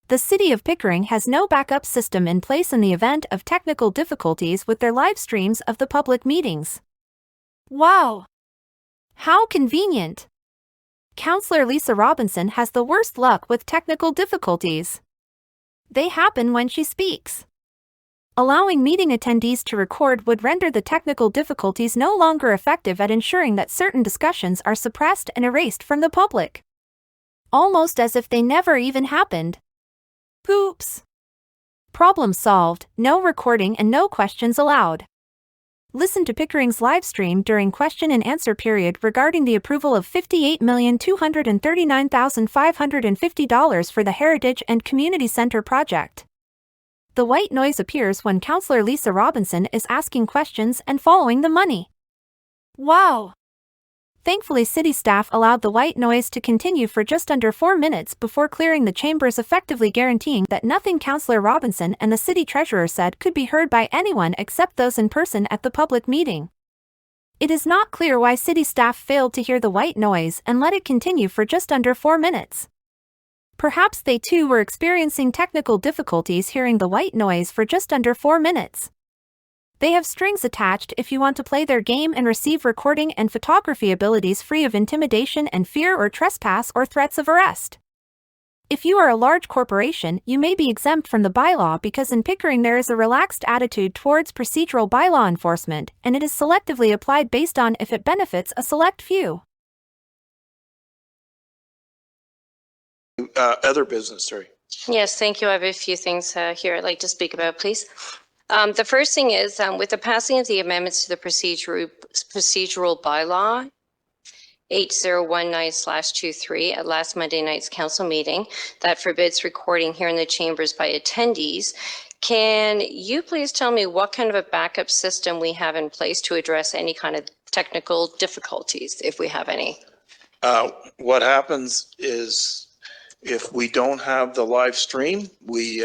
The City of Pickering has no backup system in place in the event of technical difficulties with their live streams of the public meetings. Wow! How convenient! Councillor Lisa Robinson has the worst luck with technical difficulties. They happen when she speaks. Allowing meeting attendees to record would render the technical difficulties no longer effective at ensuring that certain discussions are suppressed and erased from the public. Almost as if they never even happened. Oops! Problem solved, no recording and no questions allowed. Listen to Pickering's live stream during question and answer period regarding the approval of $58,239,550 for the Heritage and Community Center project. The white noise appears when Councillor Lisa Robinson is asking questions and following the money. Wow! Thankfully, city staff allowed the white noise to continue for just under 4 minutes before clearing the chambers, effectively guaranteeing that nothing Councillor Robinson and the city treasurer said could be heard by anyone except those in person at the public meeting. It is not clear why city staff failed to hear the white noise and let it continue for just under 4 minutes. Perhaps they too were experiencing technical difficulties hearing the white noise for just under 4 minutes. They have strings attached if you want to play their game and receive recording and photography abilities free of intimidation and fear or trespass or threats of arrest. If you are a large corporation, you may be exempt from the bylaw because in Pickering there is a relaxed attitude towards procedural bylaw enforcement, and it is selectively applied based on if it benefits a select few. Other business, sorry. Yes, thank you. I have a few things here I'd like to speak about, please. The first thing is, with the passing of the amendments to the procedural bylaw 8019/23 at last Monday night's council meeting that forbids recording here in the chambers by attendees, can you please tell me what kind of a backup system we have in place to address any kind of technical difficulties, if we have any? What happens is if we don't have the live stream, we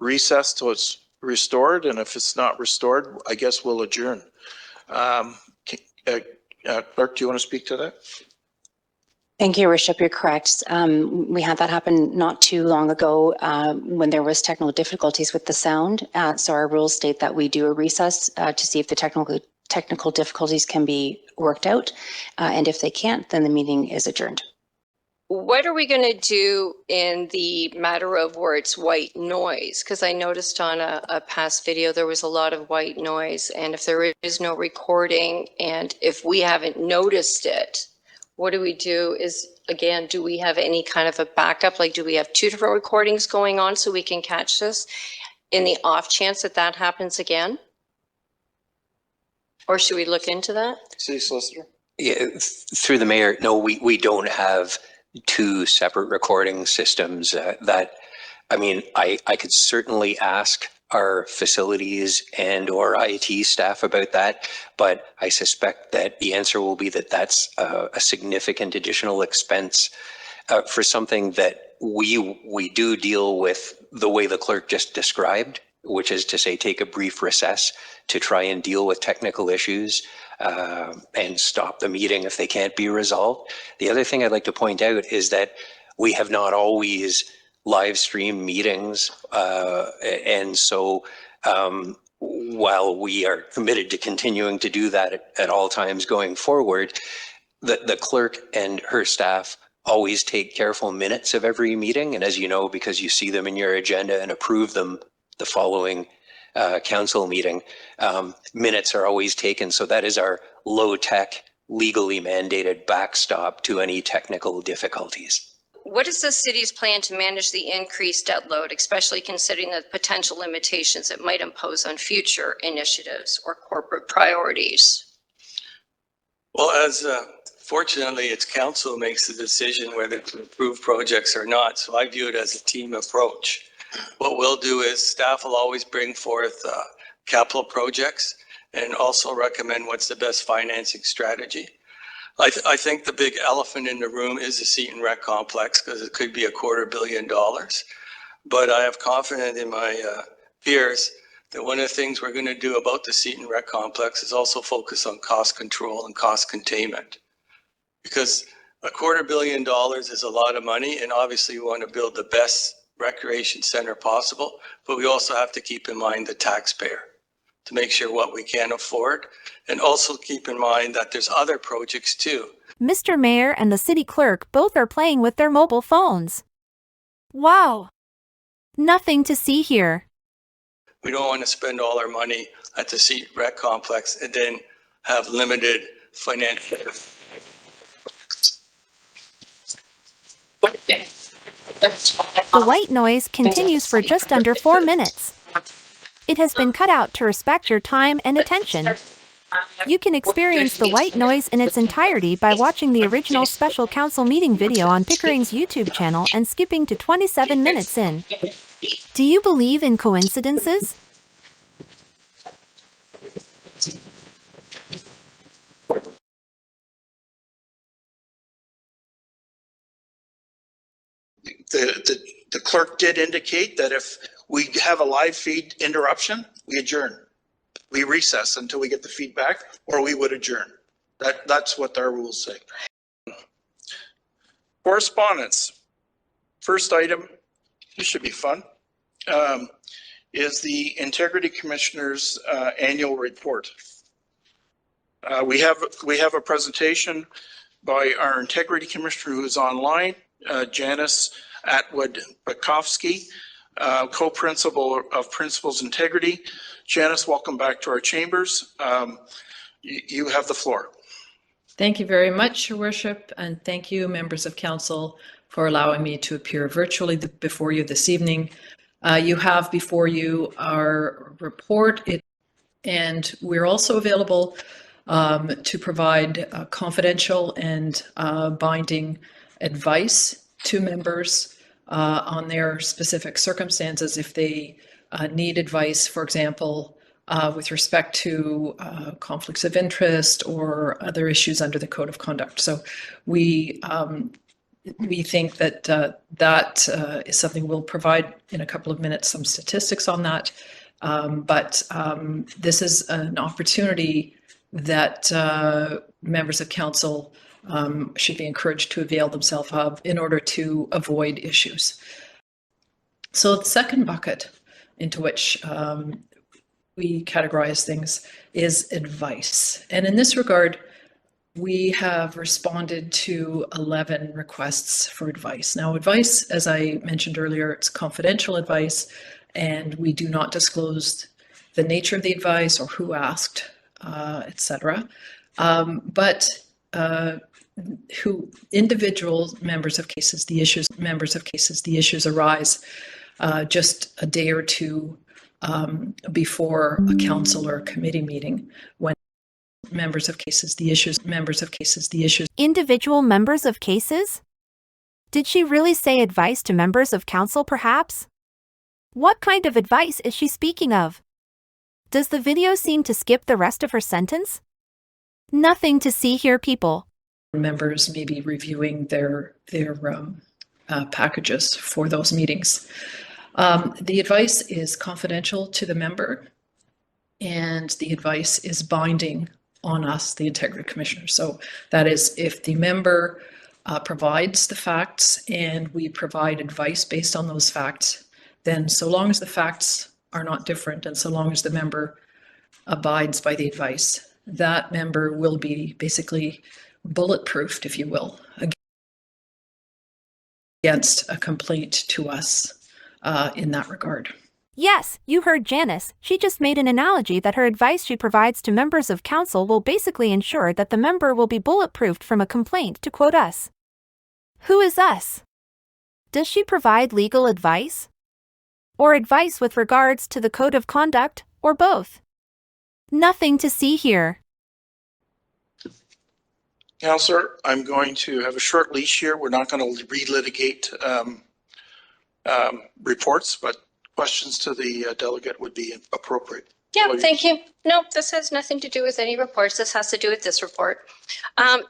recess till it's restored, and if it's not restored, I guess we'll adjourn. Clerk, do you want to speak to that? Thank you, Your Worship. You're correct. We had that happen not too long ago when there was technical difficulties with the sound. So our rules state that we do a recess to see if the technical difficulties can be worked out. And if they can't, then the meeting is adjourned. What are we going to do in the matter of where it's white noise? Because I noticed on a past video there was a lot of white noise, and if there is no recording and if we haven't noticed it, what do we do? Is, again, do we have any kind of a backup? Like, do we have 2 different recordings going on so we can catch this in the off chance that that happens again? Or should we look into that? City Solicitor? Yeah, through the mayor, no, we don't have 2 separate recording systems. I could certainly ask our facilities and or IT staff about that, but I suspect that the answer will be that that's a significant additional expense for something that we do deal with the way the clerk just described, which is to say take a brief recess to try and deal with technical issues and stop the meeting if they can't be resolved. The other thing I'd like to point out is that we have not always live stream meetings. And so while we are committed to continuing to do that at all times going forward, the clerk and her staff always take careful minutes of every meeting. And as you know, because you see them in your agenda and approve them the following council meeting, minutes are always taken. So that is our low-tech, legally mandated backstop to any technical difficulties. What is the city's plan to manage the increased debt load, especially considering the potential limitations it might impose on future initiatives or corporate priorities? Well, fortunately, it's council who makes the decision whether to approve projects or not. So I view it as a team approach. What we'll do is staff will always bring forth capital projects and also recommend what's the best financing strategy. I think the big elephant in the room is the Seton Rec complex because it could be $250 million. But I have confidence in my peers that one of the things we're going to do about the Seton Rec complex is also focus on cost control and cost containment. Because $250 million is a lot of money, and obviously you want to build the best recreation center possible, but we also have to keep in mind the taxpayer to make sure what we can afford, and also keep in mind that there's other projects too. Mr. Mayor and the city clerk both are playing with their mobile phones. Wow! Nothing to see here. We don't want to spend all our money at the Seat Rec Complex and then have limited financial. The white noise continues for just under 4 minutes. It has been cut out to respect your time and attention. You can experience the white noise in its entirety by watching the original special council meeting video on Pickering's YouTube channel and skipping to 27 minutes in. Do you believe in coincidences? The clerk did indicate that if we have a live feed interruption, we adjourn. We recess until we get the feedback, or we would adjourn. That's what our rules say. Correspondence. First item, this should be fun, is the Integrity Commissioner's annual report. We have a presentation by our Integrity Commissioner who is online, Janice Atwood-Bakowski, co-principal of Principles Integrity. Janice, welcome back to our chambers. You have the floor. Thank you very much, Your Worship, and thank you, members of council, for allowing me to appear virtually before you this evening. You have before you our report, and we're also available to provide confidential and binding advice to members on their specific circumstances if they need advice, for example, with respect to conflicts of interest or other issues under the Code of Conduct. So we think that that is something we'll provide in a couple of minutes, some statistics on that. But this is an opportunity that members of council should be encouraged to avail themselves of in order to avoid issues. So the second bucket into which we categorize things is advice. And in this regard, we have responded to 11 requests for advice. Now, advice, as I mentioned earlier, it's confidential advice, and we do not disclose the nature of the advice or who asked, etc. But who individual members of cases, the issues arise just a day or two before a council or committee meeting, when members of cases, the issues. Individual members of cases? Did she really say advice to members of council, perhaps? What kind of advice is she speaking of? Does the video seem to skip the rest of her sentence? Nothing to see here, people. Members may be reviewing their packages for those meetings. The advice is confidential to the member, and the advice is binding on us, the Integrity Commissioner. So that is, if the member provides the facts and we provide advice based on those facts, then so long as the facts are not different and so long as the member abides by the advice, that member will be basically bulletproofed, if you will, against a complaint to us in that regard. Yes, you heard Janice. She just made an analogy that her advice she provides to members of council will basically ensure that the member will be bulletproofed from a complaint, to quote us. Who is us? Does she provide legal advice? Or advice with regards to the Code of Conduct, or both? Nothing to see here. Councillor, I'm going to have a short leash here. We're not going to relitigate reports, but questions to the delegate would be appropriate. Yeah, thank you. No, this has nothing to do with any reports. This has to do with this report.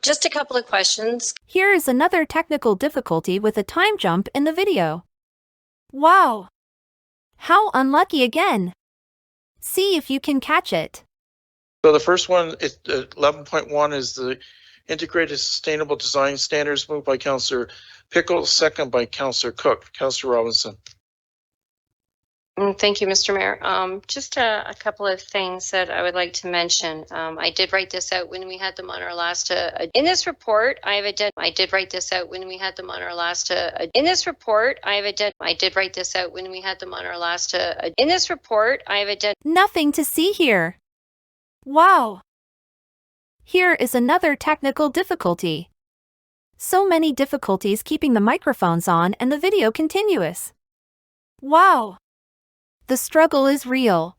Just a couple of questions. Here is another technical difficulty with a time jump in the video. Wow! How unlucky again! See if you can catch it. So the first one, 11.1, is the Integrated Sustainable Design Standards, moved by Councillor Pickles, second by Councillor Cook. Councillor Robinson. Thank you, Mr. Mayor. Just a couple of things that I would like to mention. I did write this out when we had them on our last, in this report, I did write this out when we had them on our last, in this report, I did write this out when we had them on our last, in this report, Nothing to see here. Wow. Here is another technical difficulty. So many difficulties keeping the microphones on and the video continuous. Wow. The struggle is real.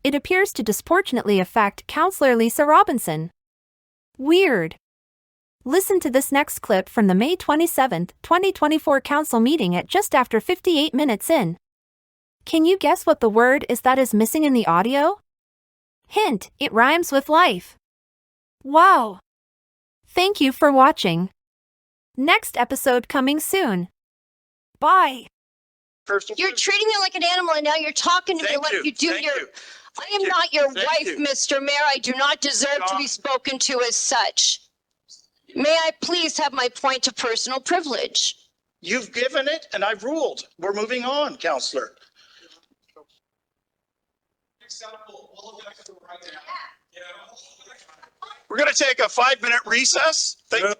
It appears to disproportionately affect Councillor Lisa Robinson. Weird. Listen to this next clip from the May 27, 2024 council meeting at just after 58 minutes in. Can you guess what the word is that is missing in the audio? Hint, it rhymes with life. Wow. Thank you for watching. Next episode coming soon. Bye. You're treating me like an animal and now you're talking to me like you do your, I am not your wife, Mr. Mayor. I do not deserve to be spoken to as such. May I please have my point of personal privilege? You've given it and I've ruled. We're moving on, Councillor. We're going to take a 5-minute recess. Thank you.